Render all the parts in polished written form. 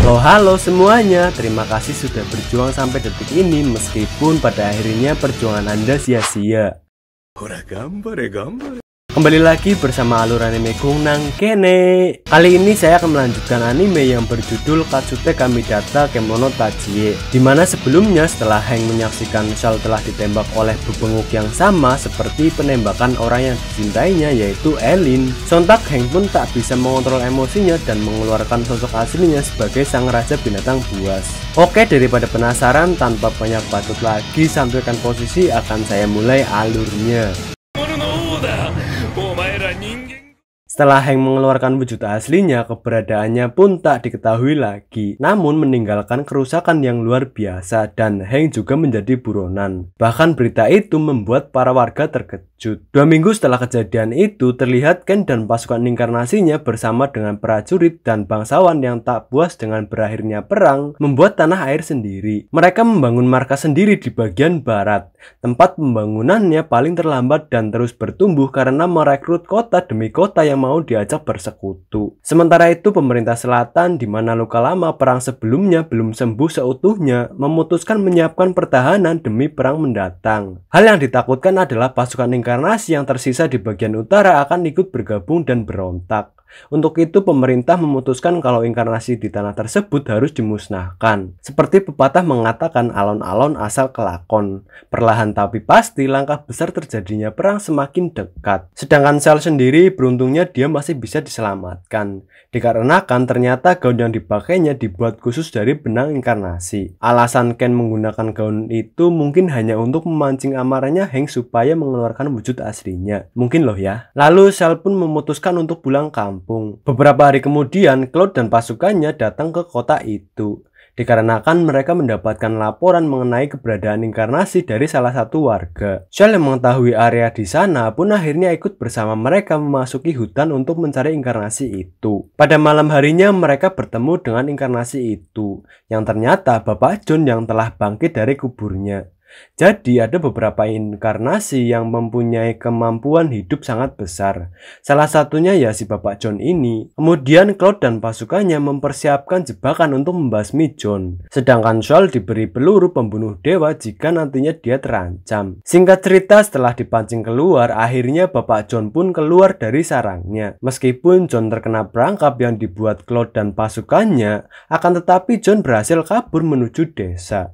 Halo semuanya, terima kasih sudah berjuang sampai detik ini meskipun pada akhirnya perjuangan Anda sia-sia. Kembali lagi bersama alur anime Gungnang Kene. Kali ini saya akan melanjutkan anime yang berjudul Katsute Kamidata Kemono Tajie, dimana sebelumnya setelah Heng menyaksikan Shal telah ditembak oleh bebenguk yang sama seperti penembakan orang yang dicintainya, yaitu Elin, sontak Heng pun tak bisa mengontrol emosinya dan mengeluarkan sosok aslinya sebagai sang raja binatang buas. Oke, daripada penasaran, tanpa banyak bacot lagi, sampaikan posisi akan saya mulai alurnya. Setelah Heng mengeluarkan wujud aslinya, keberadaannya pun tak diketahui lagi, namun meninggalkan kerusakan yang luar biasa dan Heng juga menjadi buronan. Bahkan berita itu membuat para warga terkejut. 2 minggu setelah kejadian itu, terlihat Ken dan pasukan inkarnasinya bersama dengan prajurit dan bangsawan yang tak puas dengan berakhirnya perang, membuat tanah air sendiri. Mereka membangun markas sendiri di bagian barat, tempat pembangunannya paling terlambat dan terus bertumbuh karena merekrut kota demi kota yang mau diajak bersekutu. Sementara itu pemerintah selatan, di mana luka lama perang sebelumnya belum sembuh seutuhnya, memutuskan menyiapkan pertahanan demi perang mendatang. Hal yang ditakutkan adalah pasukan inkarnasi yang tersisa di bagian utara akan ikut bergabung dan berontak. Untuk itu pemerintah memutuskan kalau inkarnasi di tanah tersebut harus dimusnahkan. Seperti pepatah mengatakan, alon-alon asal kelakon. Perlahan tapi pasti langkah besar terjadinya perang semakin dekat. Sedangkan Shal sendiri beruntungnya dia masih bisa diselamatkan, dikarenakan ternyata gaun yang dipakainya dibuat khusus dari benang inkarnasi. Alasan Ken menggunakan gaun itu mungkin hanya untuk memancing amarahnya Heng supaya mengeluarkan wujud aslinya. Mungkin loh ya. Lalu Shal pun memutuskan untuk pulang kampung. Beberapa hari kemudian, Cloud dan pasukannya datang ke kota itu, dikarenakan mereka mendapatkan laporan mengenai keberadaan inkarnasi dari salah satu warga. Shal yang mengetahui area di sana pun akhirnya ikut bersama mereka memasuki hutan untuk mencari inkarnasi itu. Pada malam harinya mereka bertemu dengan inkarnasi itu, yang ternyata Bapak John yang telah bangkit dari kuburnya. Jadi ada beberapa inkarnasi yang mempunyai kemampuan hidup sangat besar. Salah satunya ya si Bapak John ini. Kemudian Cloud dan pasukannya mempersiapkan jebakan untuk membasmi John. Sedangkan Shal diberi peluru pembunuh dewa jika nantinya dia terancam. Singkat cerita, setelah dipancing keluar, akhirnya Bapak John pun keluar dari sarangnya. Meskipun John terkena perangkap yang dibuat Cloud dan pasukannya, akan tetapi John berhasil kabur menuju desa.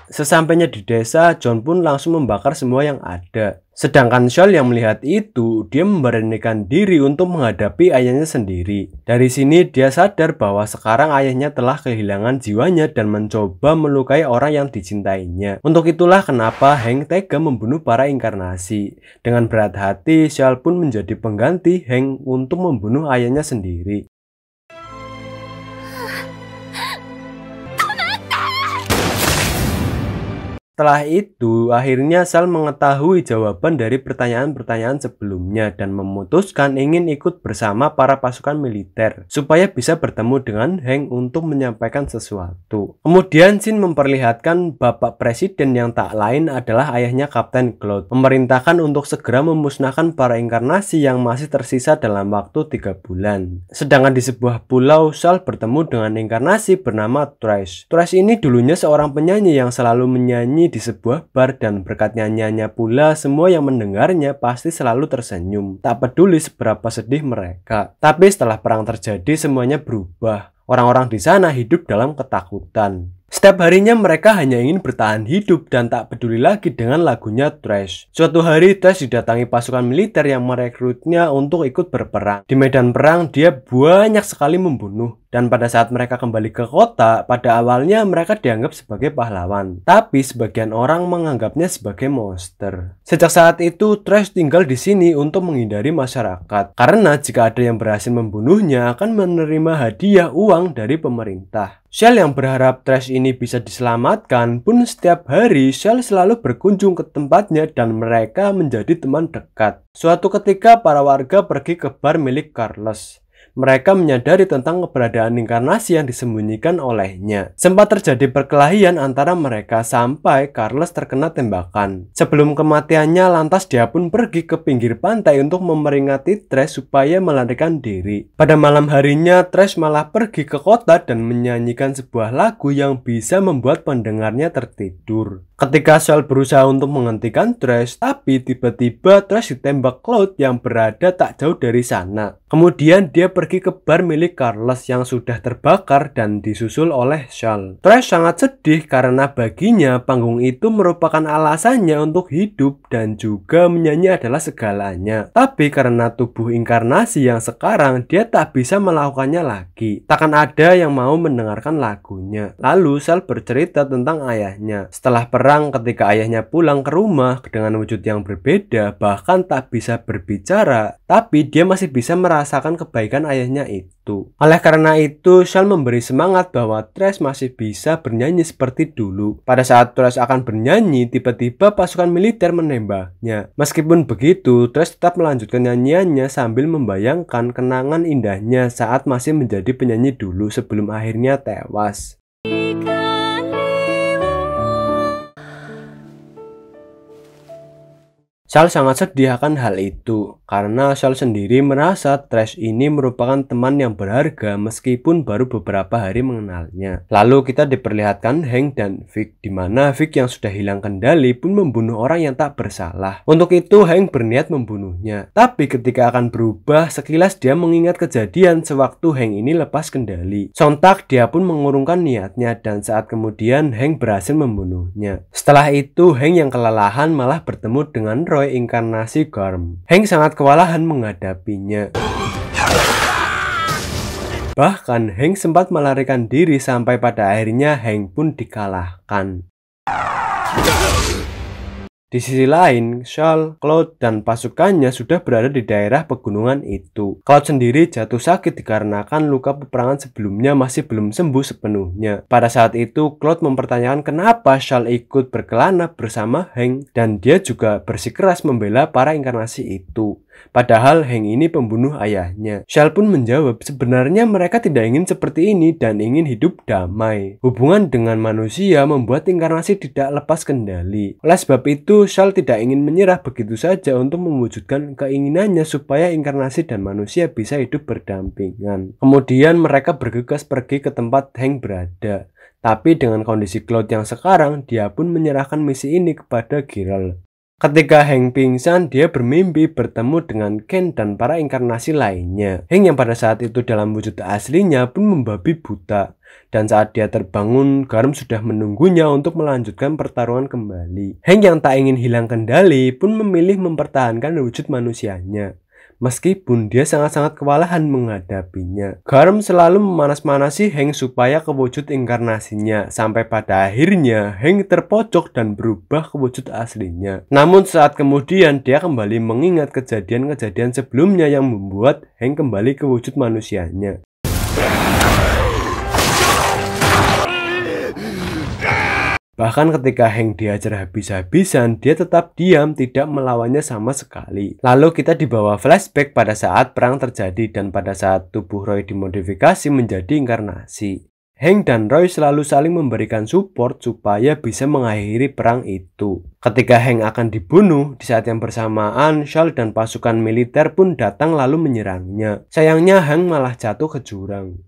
Sesampainya di desa, John pun langsung membakar semua yang ada. Sedangkan Shal yang melihat itu, dia memberanikan diri untuk menghadapi ayahnya sendiri. Dari sini dia sadar bahwa sekarang ayahnya telah kehilangan jiwanya dan mencoba melukai orang yang dicintainya. Untuk itulah kenapa Heng tega membunuh para inkarnasi. Dengan berat hati, Shal pun menjadi pengganti Heng untuk membunuh ayahnya sendiri. Setelah itu, akhirnya Shal mengetahui jawaban dari pertanyaan-pertanyaan sebelumnya dan memutuskan ingin ikut bersama para pasukan militer supaya bisa bertemu dengan Heng untuk menyampaikan sesuatu. Kemudian Shin memperlihatkan Bapak Presiden yang tak lain adalah ayahnya Kapten Cloud, memerintahkan untuk segera memusnahkan para inkarnasi yang masih tersisa dalam waktu 3 bulan. Sedangkan di sebuah pulau, Shal bertemu dengan inkarnasi bernama Thresh. Thresh ini dulunya seorang penyanyi yang selalu menyanyi di sebuah bar, dan berkat nyanyiannya pula semua yang mendengarnya pasti selalu tersenyum, tak peduli seberapa sedih mereka. Tapi setelah perang terjadi semuanya berubah. Orang-orang di sana hidup dalam ketakutan. Setiap harinya mereka hanya ingin bertahan hidup dan tak peduli lagi dengan lagunya Thresh. Suatu hari Thresh didatangi pasukan militer yang merekrutnya untuk ikut berperang. Di medan perang dia banyak sekali membunuh. Dan pada saat mereka kembali ke kota, pada awalnya mereka dianggap sebagai pahlawan. Tapi sebagian orang menganggapnya sebagai monster. Sejak saat itu, Thresh tinggal di sini untuk menghindari masyarakat. Karena jika ada yang berhasil membunuhnya, akan menerima hadiah uang dari pemerintah. Shal yang berharap Thresh ini bisa diselamatkan pun setiap hari Shal selalu berkunjung ke tempatnya dan mereka menjadi teman dekat. Suatu ketika para warga pergi ke bar milik Carlos. Mereka menyadari tentang keberadaan inkarnasi yang disembunyikan olehnya. Sempat terjadi perkelahian antara mereka sampai Carlos terkena tembakan. Sebelum kematiannya, lantas dia pun pergi ke pinggir pantai untuk memperingati Trash supaya melarikan diri. Pada malam harinya, Trash malah pergi ke kota dan menyanyikan sebuah lagu yang bisa membuat pendengarnya tertidur. Ketika Shell berusaha untuk menghentikan Trash, tapi tiba-tiba Trash ditembak Cloud yang berada tak jauh dari sana. Kemudian dia pergi ke bar milik Carlos yang sudah terbakar dan disusul oleh Shell. Trash sangat sedih karena baginya panggung itu merupakan alasannya untuk hidup dan juga menyanyi adalah segalanya. Tapi karena tubuh inkarnasi yang sekarang, dia tak bisa melakukannya lagi. Takkan ada yang mau mendengarkan lagunya. Lalu Shell bercerita tentang ayahnya. Setelah perang, ketika ayahnya pulang ke rumah dengan wujud yang berbeda, bahkan tak bisa berbicara, tapi dia masih bisa merasakan kebaikan ayahnya itu. Oleh karena itu, Shell memberi semangat bahwa Trash masih bisa bernyanyi seperti dulu. Pada saat Trash akan bernyanyi, tiba-tiba pasukan militer menembaknya. Meskipun begitu, Trash tetap melanjutkan nyanyiannya sambil membayangkan kenangan indahnya saat masih menjadi penyanyi dulu sebelum akhirnya tewas. Shell sangat sedih akan hal itu, karena Shell sendiri merasa Trash ini merupakan teman yang berharga meskipun baru beberapa hari mengenalnya. Lalu kita diperlihatkan Hank dan Vic, di mana Vic yang sudah hilang kendali pun membunuh orang yang tak bersalah. Untuk itu Hank berniat membunuhnya, tapi ketika akan berubah, sekilas dia mengingat kejadian sewaktu Hank ini lepas kendali. Sontak dia pun mengurungkan niatnya dan saat kemudian Hank berhasil membunuhnya. Setelah itu Hank yang kelelahan malah bertemu dengan Roy inkarnasi Garm. Hank sangat kewalahan menghadapinya. Bahkan Hank sempat melarikan diri sampai pada akhirnya Hank pun dikalahkan. Di sisi lain, Shell, Cloud, dan pasukannya sudah berada di daerah pegunungan itu. Cloud sendiri jatuh sakit dikarenakan luka peperangan sebelumnya masih belum sembuh sepenuhnya. Pada saat itu, Cloud mempertanyakan kenapa Shell ikut berkelana bersama Hank, dan dia juga bersikeras membela para inkarnasi itu. Padahal Hank ini pembunuh ayahnya. Shell pun menjawab, sebenarnya mereka tidak ingin seperti ini dan ingin hidup damai. Hubungan dengan manusia membuat inkarnasi tidak lepas kendali. Oleh sebab itu, Shell tidak ingin menyerah begitu saja untuk mewujudkan keinginannya supaya inkarnasi dan manusia bisa hidup berdampingan. Kemudian mereka bergegas pergi ke tempat Hank berada. Tapi dengan kondisi Cloud yang sekarang, dia pun menyerahkan misi ini kepada Geralt. Ketika Hank pingsan, dia bermimpi bertemu dengan Ken dan para inkarnasi lainnya. Hank yang pada saat itu dalam wujud aslinya pun membabi buta. Dan saat dia terbangun, Garm sudah menunggunya untuk melanjutkan pertarungan kembali. Hank yang tak ingin hilang kendali pun memilih mempertahankan wujud manusianya. Meskipun dia sangat-sangat kewalahan menghadapinya. Garm selalu memanas-manasi Hank supaya kewujud inkarnasinya, sampai pada akhirnya Hank terpojok dan berubah ke wujud aslinya. Namun saat kemudian dia kembali mengingat kejadian-kejadian sebelumnya yang membuat Hank kembali ke wujud manusianya. Bahkan ketika Hank diajar habis-habisan, dia tetap diam, tidak melawannya sama sekali. Lalu kita dibawa flashback pada saat perang terjadi dan pada saat tubuh Roy dimodifikasi menjadi inkarnasi. Hank dan Roy selalu saling memberikan support supaya bisa mengakhiri perang itu. Ketika Hank akan dibunuh, di saat yang bersamaan, Shell dan pasukan militer pun datang lalu menyerangnya. Sayangnya Hank malah jatuh ke jurang.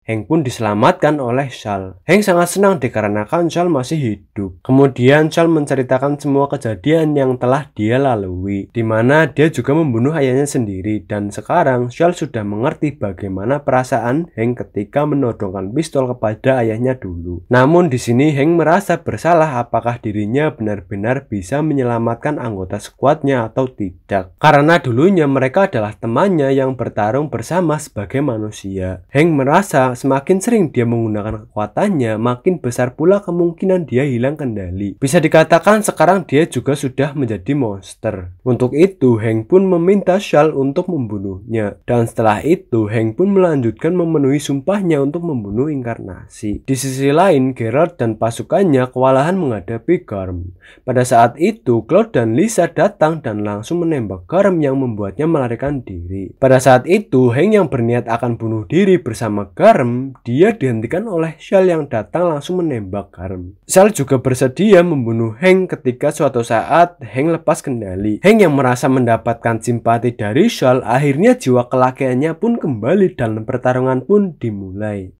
Hank pun diselamatkan oleh Shell. Hank sangat senang dikarenakan Shell masih hidup. Kemudian Shell menceritakan semua kejadian yang telah dia lalui, di mana dia juga membunuh ayahnya sendiri, dan sekarang Shell sudah mengerti bagaimana perasaan Hank ketika menodongkan pistol kepada ayahnya dulu. Namun di sini Hank merasa bersalah apakah dirinya benar-benar bisa menyelamatkan anggota skuadnya atau tidak. Karena dulunya mereka adalah temannya yang bertarung bersama sebagai manusia. Hank merasa semakin sering dia menggunakan kekuatannya, makin besar pula kemungkinan dia hilang kendali. Bisa dikatakan sekarang dia juga sudah menjadi monster. Untuk itu, Hank pun meminta Shal untuk membunuhnya. Dan setelah itu, Hank pun melanjutkan memenuhi sumpahnya untuk membunuh inkarnasi. Di sisi lain, Geralt dan pasukannya kewalahan menghadapi Garm. Pada saat itu, Cloud dan Lisa datang dan langsung menembak Garm yang membuatnya melarikan diri. Pada saat itu, Hank yang berniat akan bunuh diri bersama Garm, dia dihentikan oleh Shal yang datang langsung menembak Garm. Shal juga bersedia membunuh Hank ketika suatu saat Hank lepas kendali. Hank yang merasa mendapatkan simpati dari Shal, akhirnya jiwa kelakiannya pun kembali dan pertarungan pun dimulai.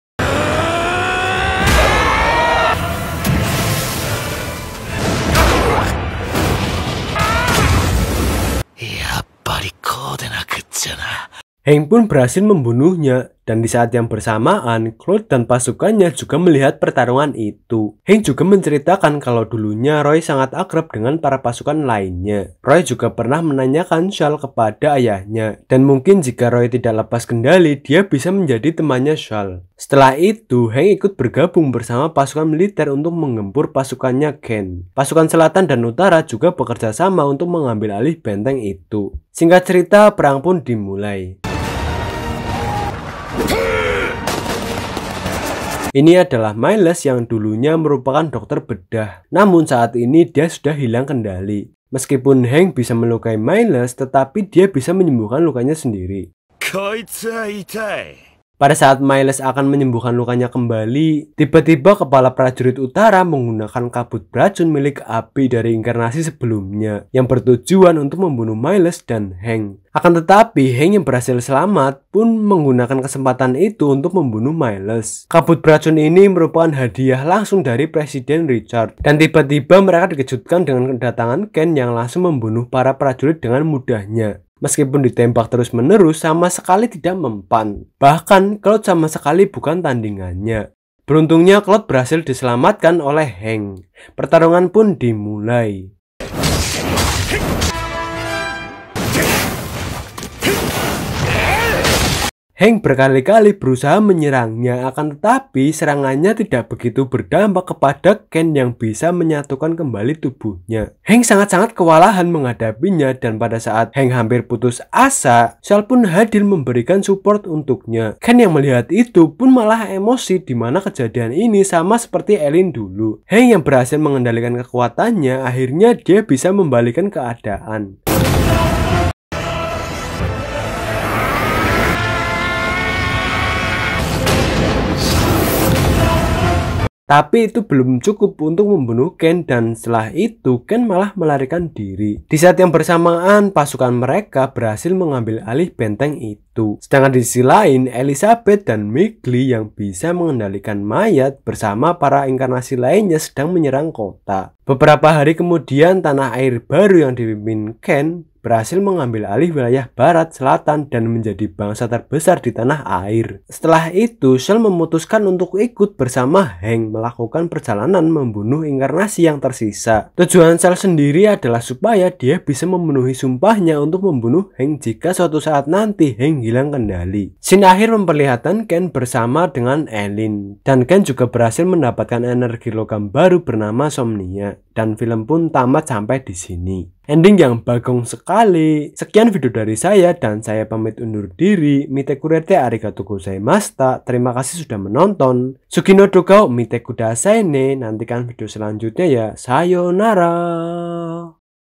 Hank pun berhasil membunuhnya, dan di saat yang bersamaan, Cloud dan pasukannya juga melihat pertarungan itu. Hank juga menceritakan kalau dulunya Roy sangat akrab dengan para pasukan lainnya. Roy juga pernah menanyakan Shal kepada ayahnya, dan mungkin jika Roy tidak lepas kendali, dia bisa menjadi temannya Shal. Setelah itu, Hank ikut bergabung bersama pasukan militer untuk menggempur pasukannya Ken. Pasukan selatan dan utara juga bekerja sama untuk mengambil alih benteng itu. Singkat cerita, perang pun dimulai. Ini adalah Miles yang dulunya merupakan dokter bedah. Namun saat ini dia sudah hilang kendali. Meskipun Hank bisa melukai Miles, tetapi dia bisa menyembuhkan lukanya sendiri. Pada saat Miles akan menyembuhkan lukanya kembali, tiba-tiba kepala prajurit utara menggunakan kabut beracun milik api dari inkarnasi sebelumnya yang bertujuan untuk membunuh Miles dan Hank. Akan tetapi, Hank yang berhasil selamat pun menggunakan kesempatan itu untuk membunuh Miles. Kabut beracun ini merupakan hadiah langsung dari Presiden Richard. Dan tiba-tiba mereka dikejutkan dengan kedatangan Ken yang langsung membunuh para prajurit dengan mudahnya. Meskipun ditembak terus-menerus, sama sekali tidak mempan. Bahkan, Cloud sama sekali bukan tandingannya. Beruntungnya, Cloud berhasil diselamatkan oleh Hank. Pertarungan pun dimulai. Hank berkali-kali berusaha menyerangnya, akan tetapi serangannya tidak begitu berdampak kepada Ken yang bisa menyatukan kembali tubuhnya. Hank sangat-sangat kewalahan menghadapinya, dan pada saat Hank hampir putus asa, Shal pun hadir memberikan support untuknya. Ken yang melihat itu pun malah emosi, di mana kejadian ini sama seperti Elin dulu. Hank yang berhasil mengendalikan kekuatannya, akhirnya dia bisa membalikan keadaan. Tapi itu belum cukup untuk membunuh Ken, dan setelah itu Ken malah melarikan diri. Di saat yang bersamaan, pasukan mereka berhasil mengambil alih benteng itu. Sedangkan di sisi lain, Elizabeth dan Migli yang bisa mengendalikan mayat bersama para inkarnasi lainnya sedang menyerang kota. Beberapa hari kemudian, tanah air baru yang dipimpin Ken berhasil mengambil alih wilayah barat, selatan, dan menjadi bangsa terbesar di tanah air. Setelah itu, Shal memutuskan untuk ikut bersama Hank melakukan perjalanan membunuh inkarnasi yang tersisa. Tujuan Shal sendiri adalah supaya dia bisa memenuhi sumpahnya untuk membunuh Hank jika suatu saat nanti Hank hilang kendali. Scene akhir memperlihatkan Ken bersama dengan Elin, dan Ken juga berhasil mendapatkan energi logam baru bernama Somnia, dan film pun tamat sampai di sini. Ending yang bagong sekali. Sekian video dari saya, dan saya pamit undur diri. Mite kurete arigatou gozaimashita. Terima kasih sudah menonton. Sugino doga mite kudasai ne. Nantikan video selanjutnya ya. Sayonara.